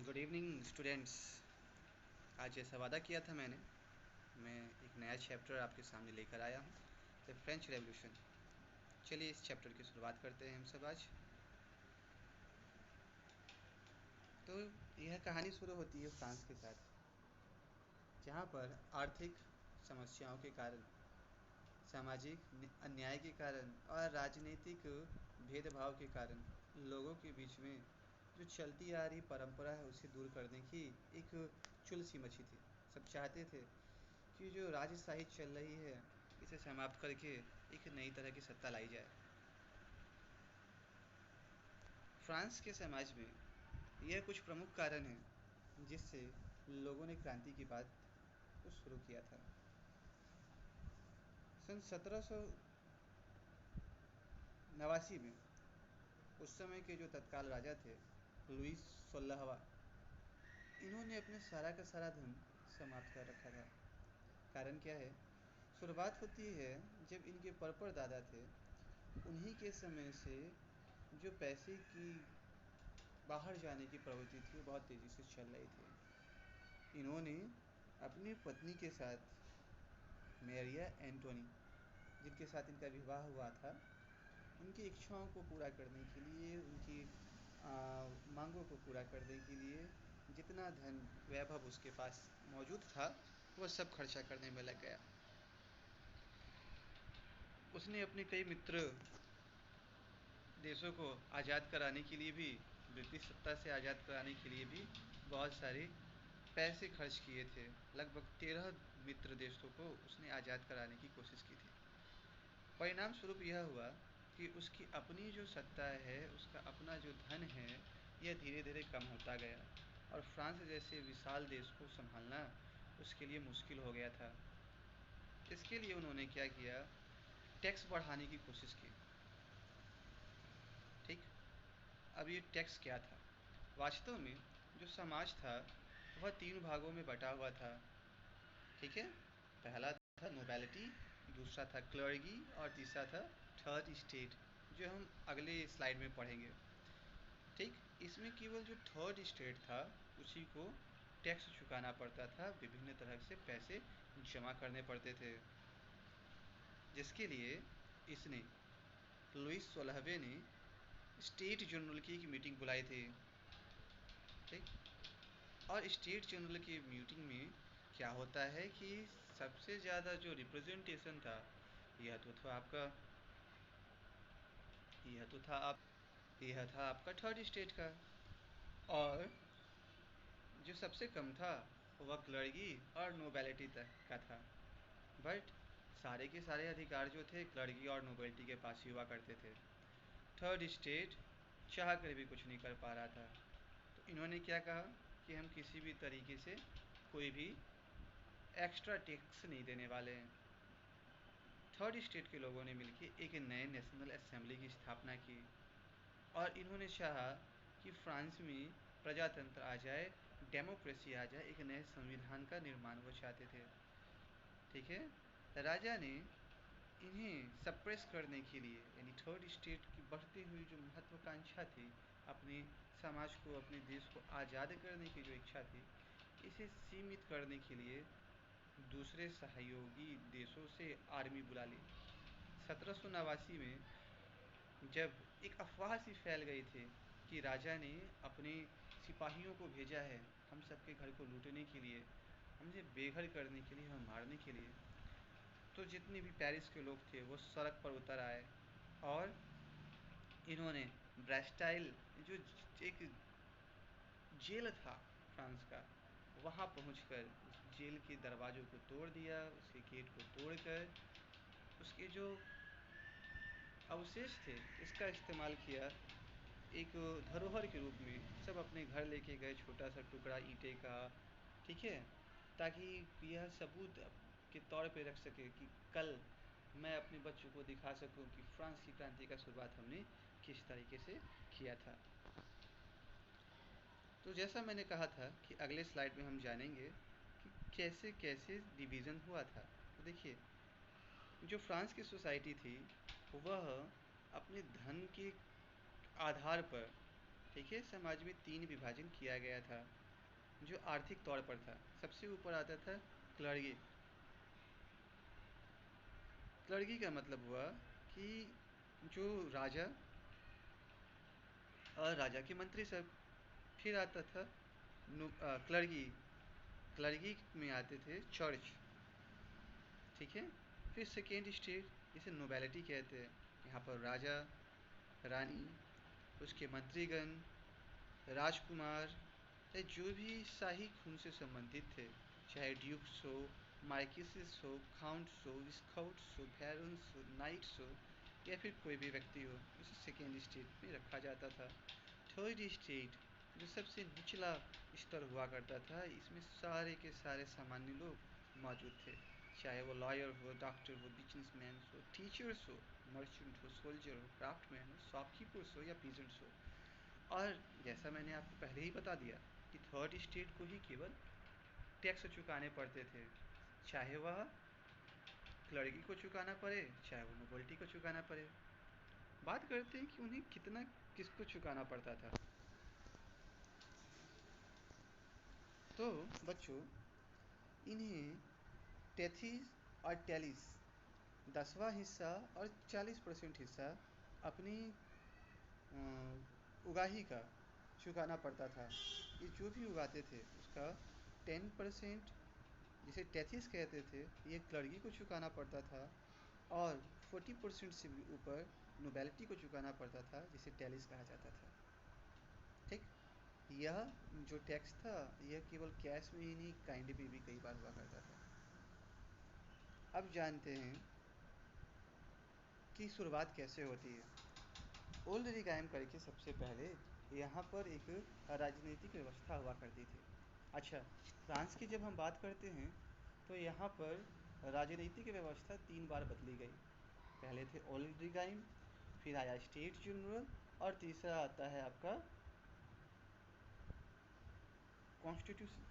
Good evening students. आज जैसा वादा किया था मैं एक नया चैप्टर आपके सामने लेकर आया हूँ, द फ्रेंच रेवोल्यूशन। चलिए इस चैप्टर की शुरुआत करते हैं हम सब आज। तो यह कहानी शुरू होती है फ्रांस के साथ, जहाँ पर आर्थिक समस्याओं के कारण, सामाजिक अन्याय के कारण और राजनीतिक भेदभाव के कारण लोगों के बीच में जो चलती आ रही परंपरा है उसे दूर करने की एक चुल सी मची थी। सब चाहते थे कि जो राजशाही चल रही है इसे समाप्त करके एक नई तरह की सत्ता लाई जाए। फ्रांस के समाज में यह कुछ प्रमुख कारण हैं जिससे लोगों ने क्रांति की बात को शुरू किया था। सन 1789 में उस समय के जो तत्काल राजा थे लुईस 16वां, इन्होंने अपने सारा का सारा धन समाप्त कर रखा था। कारण क्या है? शुरुआत होती है जब इनके परदादा थे, उन्हीं के समय से जो पैसे की बाहर जाने की प्रवृत्ति थी वो बहुत तेज़ी से चल रही थी। इन्होंने अपनी पत्नी के साथ, मैरिया एंटोनी, जिनके साथ इनका विवाह हुआ था, उनकी इच्छाओं को पूरा करने के लिए, उनकी मांगों को पूरा करने के लिए जितना धन वैभव उसके पास मौजूद था वह सब खर्चा करने में लग गया। उसने अपने कई मित्र देशों को आज़ाद कराने के लिए भी, ब्रिटिश सत्ता से आज़ाद कराने के लिए भी बहुत सारे पैसे खर्च किए थे। लगभग 13 मित्र देशों को उसने आज़ाद कराने की कोशिश की थी। परिणाम स्वरूप यह हुआ कि उसकी अपनी जो सत्ता है, उसका अपना जो धन है, यह धीरे धीरे कम होता गया और फ्रांस जैसे विशाल देश को संभालना उसके लिए मुश्किल हो गया था। इसके लिए उन्होंने क्या किया? टैक्स बढ़ाने की कोशिश की। ठीक, अब ये टैक्स क्या था? वास्तव में जो समाज था वह 3 भागों में बटा हुआ था। ठीक है, पहला था नोबेलिटी, दूसरा था क्लर्गी और तीसरा था थर्ड स्टेट, जो हम अगले स्लाइड में पढ़ेंगे। ठीक, इसमें केवल जो थर्ड स्टेट था उसी को टैक्स चुकाना पड़ता था, विभिन्न तरह से पैसे जमा करने पड़ते थे, जिसके लिए इसने लुईस 16वें ने स्टेट जनरल की एक मीटिंग बुलाई थी। ठीक, और स्टेट जनरल की मीटिंग में क्या होता है कि सबसे ज़्यादा जो रिप्रेजेंटेशन था यह था आपका थर्ड स्टेट का, और जो सबसे कम था वह क्लर्गी और नोबेलिटी तक का था। बट सारे के सारे अधिकार जो थे क्लर्गी और नोबेलिटी के पास ही हुआ करते थे। थर्ड स्टेट चाह कर भी कुछ नहीं कर पा रहा था। तो इन्होंने क्या कहा कि हम किसी भी तरीके से कोई भी एक्स्ट्रा टैक्स नहीं देने वाले हैं। थर्ड स्टेट के लोगों ने मिलकर एक नए नेशनल असेंबली की स्थापना की और इन्होंने चाहा कि फ्रांस में प्रजातंत्र आ जाए, डेमोक्रेसी आ जाए, एक नए संविधान का निर्माण वो चाहते थे। ठीक है, राजा ने इन्हें सप्रेस करने के लिए, यानी थर्ड स्टेट की बढ़ती हुई जो महत्वाकांक्षा थी, अपने समाज को, अपने देश को आज़ाद करने की जो इच्छा थी, इसे सीमित करने के लिए दूसरे सहयोगी देशों से आर्मी बुला ली। 1789 में जब एक अफवाह सी फैल गई थी कि राजा ने अपने सिपाहियों को भेजा है हम सबके घर को लूटने के लिए, हमसे बेघर करने के लिए, हम मारने के लिए, तो जितने भी पेरिस के लोग थे वो सड़क पर उतर आए और इन्होंने ब्रेस्टाइल, जो एक जेल था फ्रांस का, वहाँ पहुंचकर जेल के दरवाज़ों को तोड़ दिया, उसके गेट को तोड़कर उसके जो अवशेष थे इसका इस्तेमाल किया एक धरोहर के रूप में। सब अपने घर लेके गए छोटा सा टुकड़ा ईंटे का। ठीक है, ताकि यह सबूत के तौर पे रख सके कि कल मैं अपने बच्चों को दिखा सकूं कि फ्रांस की क्रांति का शुरुआत हमने किस तरीके से किया था। तो जैसा मैंने कहा था कि अगले स्लाइड में हम जानेंगे कि कैसे कैसे डिवीज़न हुआ था। तो देखिए, जो फ्रांस की सोसाइटी थी वह अपने धन के आधार पर देखिए, समाज में तीन विभाजन किया गया था जो आर्थिक तौर पर था। सबसे ऊपर आता था क्लर्गी। क्लर्गी का मतलब हुआ कि जो राजा और राजा के मंत्री सब। फिर आता था क्लर्गी। क्लर्गी में आते थे चर्च। ठीक है। फिर सेकेंड स्टेज, जिसे नोबेलिटी कहते हैं। यहाँ पर राजा, रानी, उसके मंत्रीगण, राजकुमार, या जो भी शाही खून से संबंधित थे, चाहे ड्यूक्स हो, मार्किसेस हो, काउंट्स हो, स्काउट्स हो, बैरन्स हो, नाइट्स हो, या फिर कोई भी व्यक्ति हो, इसे सेकेंड स्टेज में रखा जाता था। थर्ड स्टेज जो सबसे निचला स्तर हुआ करता था, इसमें सारे के सारे सामान्य लोग मौजूद थे, चाहे वो लॉयर हो, डॉक्टर हो, बिजनेसमैन हो, टीचर्स हो, मर्चेंट हो, सोल्जर हो, क्राफ्टमैन हो, शॉपकीपर्स हो या पीजेंट्स हो। और जैसा मैंने आपको पहले ही बता दिया कि थर्ड स्टेट को ही केवल टैक्स चुकाने पड़ते थे, चाहे वह क्लर्की को चुकाना पड़े, चाहे वो नोबल्टी को चुकाना पड़े। बात करते हैं कि उन्हें कितना किसको चुकाना पड़ता था। तो बच्चों, इन्हें टेथिस और टेलिस 10वां हिस्सा और 40% हिस्सा अपनी उगाही का चुकाना पड़ता था। ये जो भी उगाते थे उसका 10%, जिसे टेथिस कहते थे, ये क्लर्की को चुकाना पड़ता था। और 40% से भी ऊपर नोबेलिटी को चुकाना पड़ता था, जिसे टेलिस कहा जाता था। ठीक। यह जो टैक्स था, यह केवल कैश में ही नहीं, काइंड में भी कई बार हुआ करता था। अब जानते हैं कि शुरुआत कैसे होती है। ओल्ड रिगाइम करके सबसे पहले यहाँ पर एक राजनीतिक व्यवस्था हुआ करती थी। अच्छा, फ्रांस की जब हम बात करते हैं तो यहाँ पर राजनीतिक व्यवस्था 3 बार बदली गई। पहले थे ओल्ड रिगाइम, फिर आया स्टेट जनरल, और तीसरा आता है आपका कॉन्स्टिट्यूशन,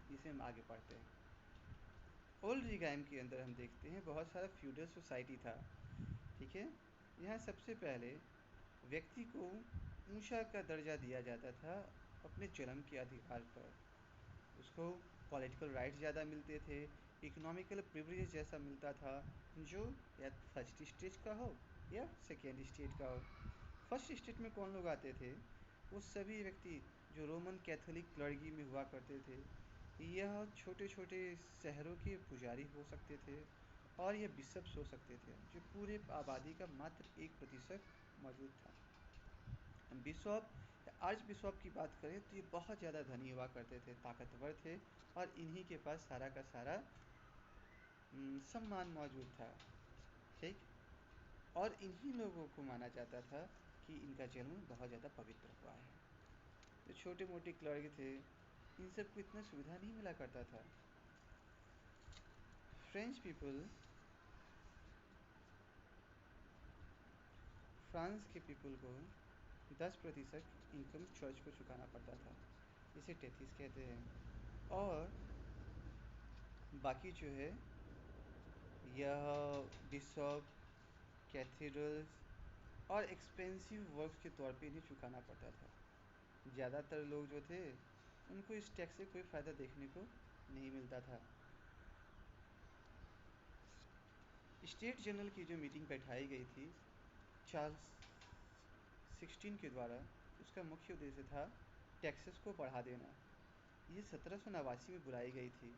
जिसे हम आगे पढ़ते हैं। ओल्ड रिगाइम के अंदर हम देखते हैं बहुत सारा फ्यूडल सोसाइटी था। ठीक है। यहाँ सबसे पहले व्यक्ति को ऊंचा का दर्जा दिया जाता था अपने जन्म के अधिकार पर। उसको पॉलिटिकल राइट्स ज़्यादा मिलते थे, इकोनॉमिकल प्रिविलेज जैसा मिलता था, जो या फर्स्ट स्टेज का हो या सेकेंड स्टेज का हो। फर्स्ट स्टेज में कौन लोग आते थे? वो सभी व्यक्ति जो रोमन कैथोलिक क्लर्गी में हुआ करते थे। यह छोटे छोटे शहरों के पुजारी हो सकते थे, और यह बिशप्स हो सकते थे, जो पूरे आबादी का मात्र 1% मौजूद था। बिशप या आर्च बिशप की बात करें तो ये बहुत ज़्यादा धनी हुआ करते थे, ताकतवर थे, और इन्हीं के पास सारा का सारा सम्मान मौजूद था। ठीक। और इन्हीं लोगों को माना जाता था कि इनका जन्म बहुत ज़्यादा पवित्र हुआ है। जो छोटे मोटे क्लर्क थे, इन सबको इतना सुविधा नहीं मिला करता था। फ्रेंच पीपल, फ्रांस के पीपल को 10% इनकम चर्च को चुकाना पड़ता था, इसे टेथिस कहते हैं। और बाकी जो है, यह बिशप, कैथेड्रल्स और एक्सपेंसिव वर्क्स के तौर पे इन्हें चुकाना पड़ता था। ज़्यादातर लोग जो थे, उनको इस टैक्स से कोई फ़ायदा देखने को नहीं मिलता था। स्टेट जनरल की जो मीटिंग बैठाई गई थी चार्ल्स 16 के द्वारा, उसका मुख्य उद्देश्य था टैक्सेस को बढ़ा देना। ये 1789 में बुलाई गई थी,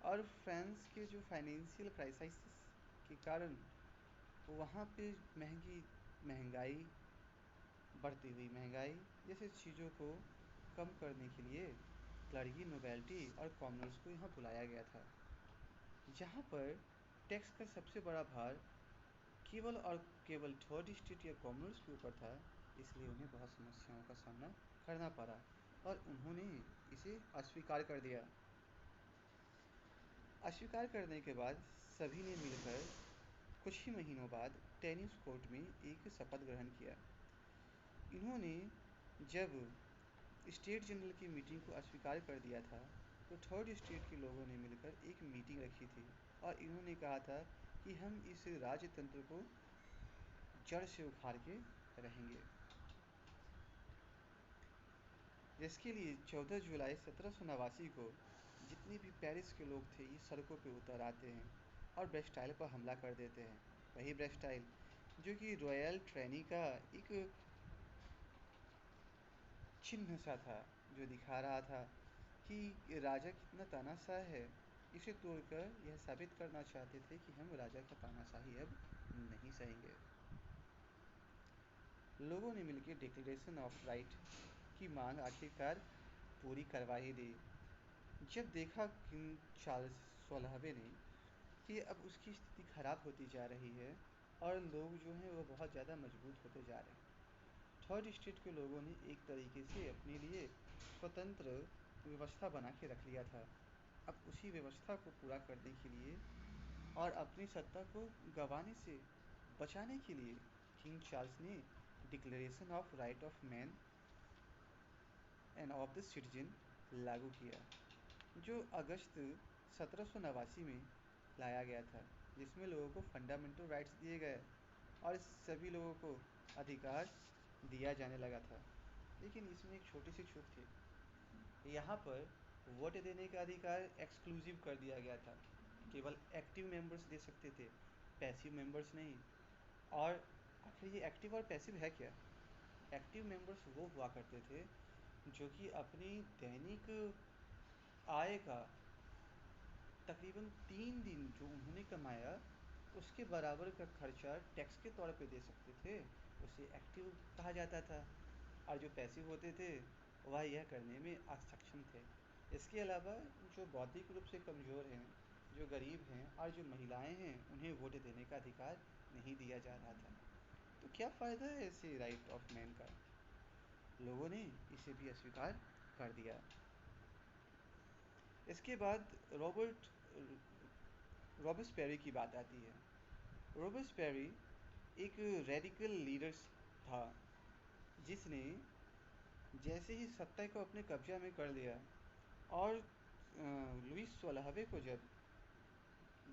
और फ्रांस के जो फाइनेंशियल क्राइसिस के कारण वहाँ पे महंगाई, बढ़ती हुई महंगाई जैसे चीज़ों को कम करने के लिए क्लर्गी, नोबेलिटी और कॉमनर्स को यहाँ बुलाया गया था, जहाँ पर टैक्स का सबसे बड़ा भार केवल और केवल थर्ड स्टेट या कॉमनर्स के ऊपर था। इसलिए उन्हें बहुत समस्याओं का सामना करना पड़ा, और उन्होंने इसे अस्वीकार कर दिया। अस्वीकार करने के बाद सभी ने मिलकर कुछ ही महीनों बाद टेनिस कोर्ट में एक शपथ ग्रहण किया। इन्होंने जब स्टेट जनरल की मीटिंग को अस्वीकार कर दिया था, तो थर्ड स्टेट के लोगों ने मिलकर एक मीटिंग रखी थी, और इन्होंने कहा था कि हम इस राजतंत्र को जड़ से उखाड़ के रहेंगे। जिसके लिए 14 जुलाई 1789 को जितने भी पेरिस के लोग थे ये सड़कों पे उतर आते हैं और ब्रेस्टाइल पर हमला कर देते हैं। वही ब्रेस्टाइल जो कि रॉयल ट्रेनी का एक चिन्ह सा था, जो दिखा रहा था कि राजा कितना तानाशाह है। इसे तोड़कर यह साबित करना चाहते थे कि हम राजा का तानाशाही अब नहीं सहेंगे। लोगों ने मिलकर डिक्लेरेशन ऑफ राइट की मांग आखिरकार पूरी करवा ही दी। जब देखा किंग चार्ल्स 16वें ने कि अब उसकी स्थिति खराब होती जा रही है और लोग जो हैं वो बहुत ज़्यादा मजबूत होते जा रहे हैं, थर्ड स्टेट के लोगों ने एक तरीके से अपने लिए स्वतंत्र व्यवस्था बना के रख लिया था। अब उसी व्यवस्था को पूरा करने के लिए और अपनी सत्ता को गंवाने से बचाने के लिए किंग चार्ल्स ने declaration of right of man end of the citizen लागू किया, जो अगस्त 1789 में लाया गया था, जिसमें लोगों को फंडामेंटल राइट्स दिए गए और सभी लोगों को अधिकार दिया जाने लगा था। लेकिन इसमें एक छोटी सी चूक थी। यहाँ पर वोट देने का अधिकार एक्सक्लूसिव कर दिया गया था, केवल एक्टिव मेंबर्स दे सकते थे, पैसिव मेंबर्स नहीं। और आखिर ये एक्टिव और पैसिव है क्या? एक्टिव मेंबर्स वो हुआ करते थे जो कि अपनी दैनिक आय का तकरीबन 3 दिन जो उन्होंने कमाया उसके बराबर का खर्चा टैक्स के तौर पे दे सकते थे, उसे एक्टिव कहा जाता था। और जो पैसिव होते थे वह यह करने में असक्षम थे। इसके अलावा जो बौद्धिक रूप से कमज़ोर हैं, जो गरीब हैं और जो महिलाएं हैं उन्हें वोट देने का अधिकार नहीं दिया जा रहा था। तो क्या फ़ायदा है ऐसे राइट ऑफ मैन का? लोगों ने इसे भी अस्वीकार कर दिया। इसके बाद रॉबर्ट रॉबर्ट्सबेरी की बात आती है। रॉबर्ट्सबेरी एक रेडिकल लीडर था जिसने जैसे ही सत्ता को अपने कब्जा में कर लिया और लुईस 16वें को जब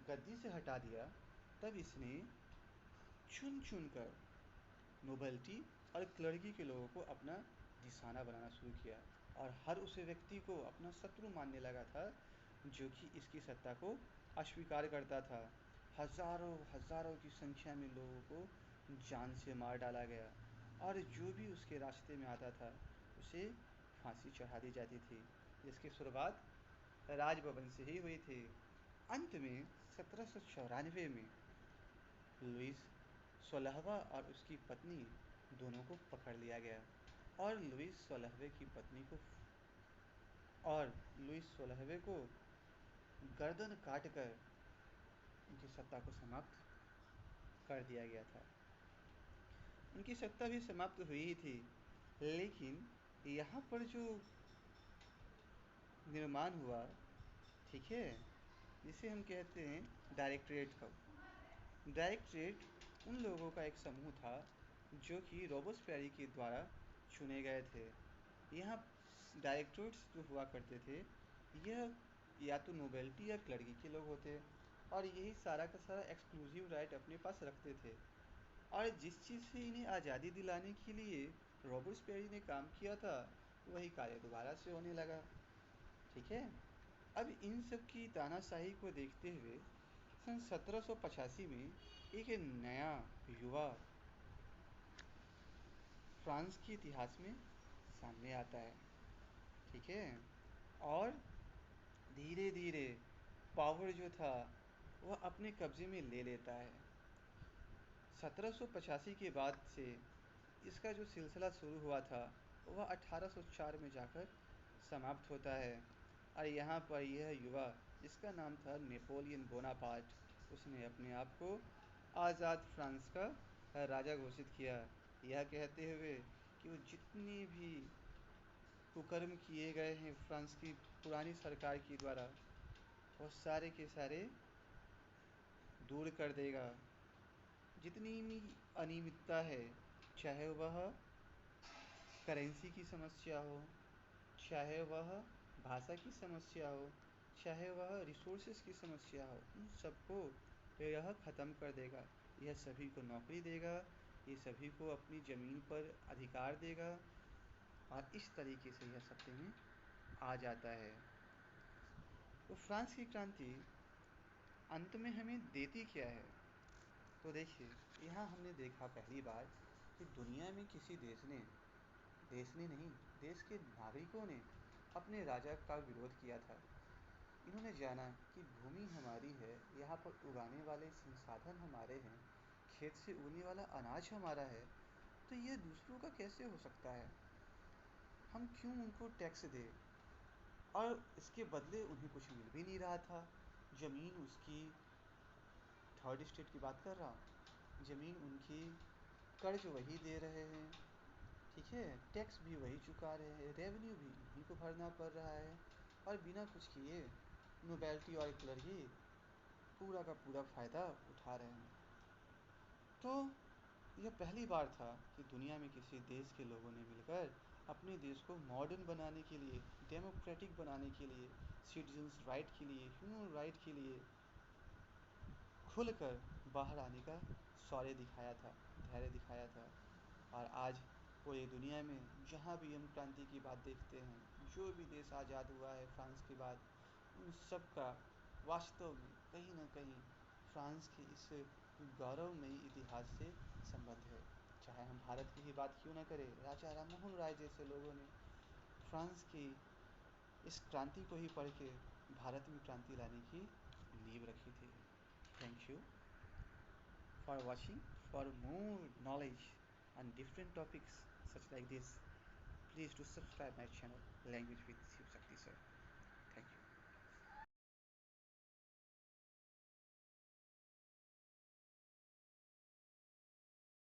गद्दी से हटा दिया, तब इसने चुन चुन कर नोबेल्टी और क्लर्की के लोगों को अपना निशाना बनाना शुरू किया और हर उस व्यक्ति को अपना शत्रु मानने लगा था जो कि इसकी सत्ता को अस्वीकार करता था। हजारों हजारों की संख्या में लोगों को जान से मार डाला गया और जो भी उसके रास्ते में आता था उसे फांसी चढ़ा दी जाती थी, जिसकी शुरुआत राजभवन से ही हुई थी। अंत में 1794 में लुईस 16वां और उसकी पत्नी दोनों को पकड़ लिया गया और लुईस 16वें की पत्नी को और लुईस 16वें को गर्दन काट कर उनकी सत्ता को समाप्त कर दिया गया था। उनकी सत्ता भी समाप्त हुई ही थी, लेकिन यहाँ पर जो निर्माण हुआ, ठीक है, जिसे हम कहते हैं डायरेक्टरेट का। डायरेक्टरेट उन लोगों का एक समूह था जो कि रॉबर्ट्सबेरी के द्वारा चुने गए थे। यहाँ डायरेक्टरेट्स जो हुआ करते थे यह या तो नोबेल्टी या क्लर्की के लोग होते और यही सारा का सारा एक्सक्लूसिव राइट अपने पास रखते थे। और जिस चीज़ से इन्हें आज़ादी दिलाने के लिए रॉबर्ट्सबेरी ने काम किया था वही कार्य दोबारा से होने लगा। ठीक है, अब इन सब की तानाशाही को देखते हुए सन 1785 में एक नया युवा फ्रांस के इतिहास में सामने आता है। ठीक है, और धीरे धीरे पावर जो था वह अपने कब्जे में ले लेता है। 1785 के बाद से इसका जो सिलसिला शुरू हुआ था वह 1804 में जाकर समाप्त होता है। और यहाँ पर यह युवा जिसका नाम था नेपोलियन बोनापार्ट, उसने अपने आप को आज़ाद फ्रांस का राजा घोषित किया, यह कहते हुए कि वो जितने भी कुकर्म किए गए हैं फ्रांस की पुरानी सरकार के द्वारा वो सारे के सारे दूर कर देगा। जितनी भी अनियमितता है, चाहे वह करेंसी की समस्या हो, चाहे वह भाषा की समस्या हो, चाहे वह रिसोर्सेज की समस्या हो, उन सबको यह ख़त्म कर देगा। यह सभी को नौकरी देगा, ये सभी को अपनी ज़मीन पर अधिकार देगा और इस तरीके से यह सत्य में आ जाता है। तो फ्रांस की क्रांति अंत में हमें देती क्या है? तो देखिए, यहाँ हमने देखा पहली बार कि दुनिया में किसी देश ने नहीं, देश के नागरिकों ने अपने राजा का विरोध किया था। इन्होंने जाना कि भूमि हमारी है, यहाँ पर उगाने वाले संसाधन हमारे हैं, खेत से उगने वाला अनाज हमारा है, तो ये दूसरों का कैसे हो सकता है? हम क्यों उनको टैक्स दें? और इसके बदले उन्हें कुछ मिल भी नहीं रहा था। ज़मीन उसकी, थर्ड स्टेट की बात कर रहा हूँ, ज़मीन उनकी, कर्ज वही दे रहे हैं, ठीक है, टैक्स भी वही चुका रहे हैं, रेवेन्यू भी इन्हीं को भरना पड़ रहा है, और बिना कुछ किए नोबेलिटी और क्लर्की पूरा का पूरा फ़ायदा उठा रहे हैं। तो यह पहली बार था कि दुनिया में किसी देश के लोगों ने मिलकर अपने देश को मॉडर्न बनाने के लिए, डेमोक्रेटिक बनाने के लिए, सिटीजन्स राइट के लिए, ह्यूमन राइट के लिए खुलकर बाहर आने का शौर्य दिखाया था, धैर्य दिखाया था। और आज पूरी दुनिया में जहाँ भी हम क्रांति की बात देखते हैं, जो भी देश आज़ाद हुआ है फ्रांस के बाद, उन सब का वास्तव में कहीं ना कहीं फ्रांस के इस गौरवमयी इतिहास से संबंध है। चाहे हम भारत की ही बात क्यों ना करें, राजा राममोहन राय जैसे लोगों ने फ्रांस की इस क्रांति को ही पढ़ के भारत में क्रांति लाने की नींव रखी थी। Thank you for watching. For more knowledge on different topics such like this, please do subscribe my channel Language with Shiv Shakti sir.